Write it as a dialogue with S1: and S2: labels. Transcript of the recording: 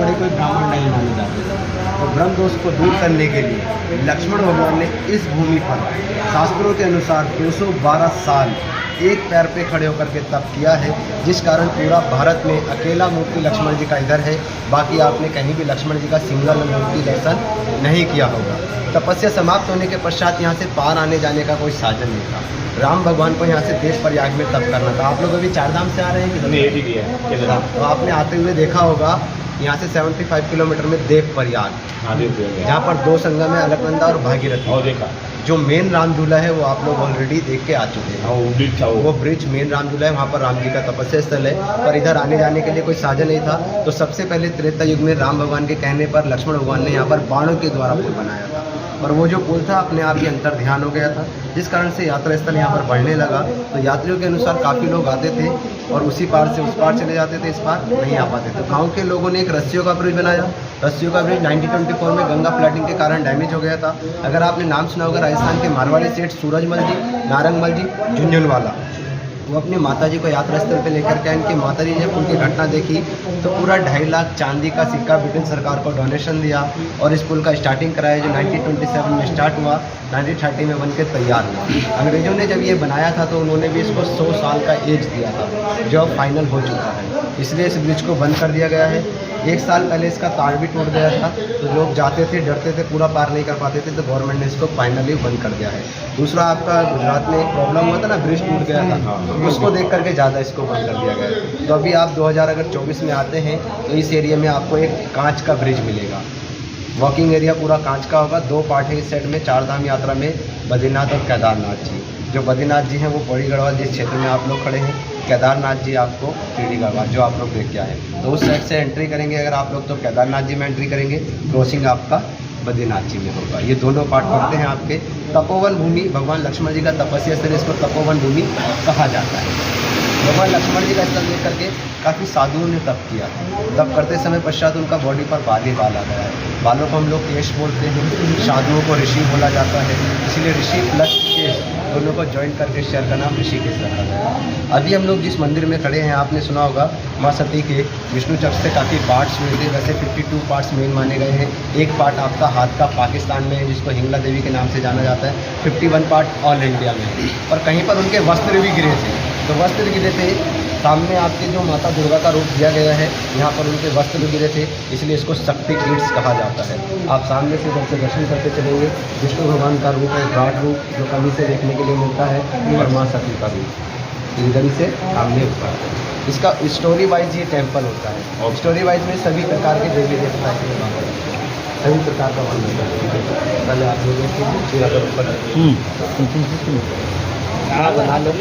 S1: बड़े कोई ब्राह्मण नहीं माने जाते थे। तो ब्रह्म दोष को दूर करने के लिए लक्ष्मण भगवान ने इस भूमि पर शास्त्रों के अनुसार 212 साल एक पैर पे खड़े होकर के तप किया है, जिस कारण पूरा भारत में अकेला मूर्ति लक्ष्मण जी का इधर है। बाकी आपने कहीं भी लक्ष्मण जी का सिंगल मूर्ति दर्शन नहीं किया होगा। तपस्या समाप्त होने के पश्चात यहाँ से पार आने जाने का कोई साधन नहीं था। राम भगवान को यहाँ से देश प्रयाग में तप करना था। आप लोग अभी चारधाम से आ रहे हैं कि तो आपने आते हुए देखा होगा यहाँ से 75 किलोमीटर में देव प्रयाग, जहाँ पर दो संगम है, अलकनंदा और भागीरथी। जो मेन राम झूला है वो आप लोग ऑलरेडी देख के आ चुके हैं। वो ब्रिज मेन राम झूला है, वहाँ पर राम जी का तपस्या स्थल है। पर इधर आने जाने के लिए कोई साधन नहीं था। तो सबसे पहले त्रेता युग में राम भगवान के कहने पर लक्ष्मण भगवान ने यहाँ पर बाणों के द्वारा पुल बनाया था। और वो जो पुल था अपने आप ही अंतर ध्यान हो गया था, जिस कारण से यात्रा स्थल यहाँ पर बढ़ने लगा। तो यात्रियों के अनुसार काफ़ी लोग आते थे और उसी पार से उस पार चले जाते थे, इस पार नहीं आ पाते थे। गाँव के लोगों ने एक रस्सियों का ब्रिज बनाया। रस्सियों का ब्रिज 1924 में गंगा फ्लडिंग के कारण डैमेज हो गया था। अगर आपने नाम सुना होगा राजस्थान के मारवाड़ी सेठ सूरजमल जी, नारंगमल जी, झुंझुनवाला, वो अपनी माता जी को यात्रा स्थल पे लेकर के आए। इनकी माता जी जब उनकी घटना देखी तो पूरा 2.5 लाख चांदी का सिक्का ब्रिटेन सरकार को डोनेशन दिया और इस पुल का स्टार्टिंग कराया, जो 1927 में स्टार्ट हुआ, 1930 में बन के तैयार हुआ। अंग्रेजों ने जब ये बनाया था तो उन्होंने भी इसको 100 साल का एज दिया था, जो अब फाइनल हो चुका है। इसलिए इस ब्रिज को बंद कर दिया गया है। 1 साल पहले इसका तार भी टूट गया था, तो लोग जाते थे, डरते थे, पूरा पार नहीं कर पाते थे। तो गवर्नमेंट ने इसको फाइनली बंद कर दिया है। दूसरा, आपका गुजरात में एक प्रॉब्लम हुआ था ना, ब्रिज टूट गया था, उसको देख करके ज़्यादा इसको बंद कर दिया गया है। तो अभी आप 2024 में आते हैं तो इस एरिया में आपको एक कांच का ब्रिज मिलेगा। वॉकिंग एरिया पूरा कांच का होगा। 2 पार्ट है इस साइड में। चारधाम यात्रा में बद्रीनाथ और केदारनाथ जी। जो बद्रीनाथ जी हैं वो पौड़ी गढ़वाल जिस क्षेत्र में आप लोग खड़े हैं, केदारनाथ जी आपको पीढ़ी गढ़वाल जो आप लोग देख के आए। तो उस साइड से एंट्री करेंगे अगर आप लोग तो केदारनाथ जी में एंट्री करेंगे, क्रॉसिंग आपका बद्रीनाथ जी में होगा। ये दोनों पार्ट पड़ते हैं आपके। तपोवन भूमि, भगवान लक्ष्मण जी का तपस्या स्थल, इसको तपोवन भूमि कहा जाता है। भगवान लक्ष्मण जी का स्थल देख करके काफ़ी साधुओं ने तप किया। तप करते समय पश्चात उनका बॉडी पर बाल आ गया है। बालों को हम लोग केश बोलते हैं, साधुओं को ऋषि बोला जाता है, इसीलिए ऋषि प्लस केश दोनों को ज्वाइन करके शहर का नाम ऋषिकेश रखा गया। अभी हम लोग जिस मंदिर में खड़े हैं, आपने सुना होगा माँ सती के विष्णु चक्र से काफ़ी पार्ट्स हुए थे। वैसे 52 पार्ट्स मेन माने गए हैं। एक पार्ट आपका हाथ का पाकिस्तान में है, जिसको हिंगला देवी के नाम से जाना जाता है। 51 पार्ट ऑल इंडिया में है। और कहीं पर उनके वस्त्र भी गिरे थे। तो वस्त्र गिरे थे, सामने आपके जो माता दुर्गा का रूप दिया गया है, यहाँ पर उनके वस्त्र भी गिरे थे, इसलिए इसको शक्ति पीठ कहा जाता है। आप सामने से जब से दर्शन करते चलेंगे, विष्णु भगवान का रूप है, गाढ़ रूप जो कमी से देखने के लिए मिलता है, और माँ सती का रूप इधर से सामने ऊपर। इसका स्टोरी वाइज ये टेम्पल होता है और स्टोरी वाइज में सभी प्रकार के देवी देवता के सभी प्रकार का वर्णन करते हैं। पहले आप लोगों की बना लो, बना लो।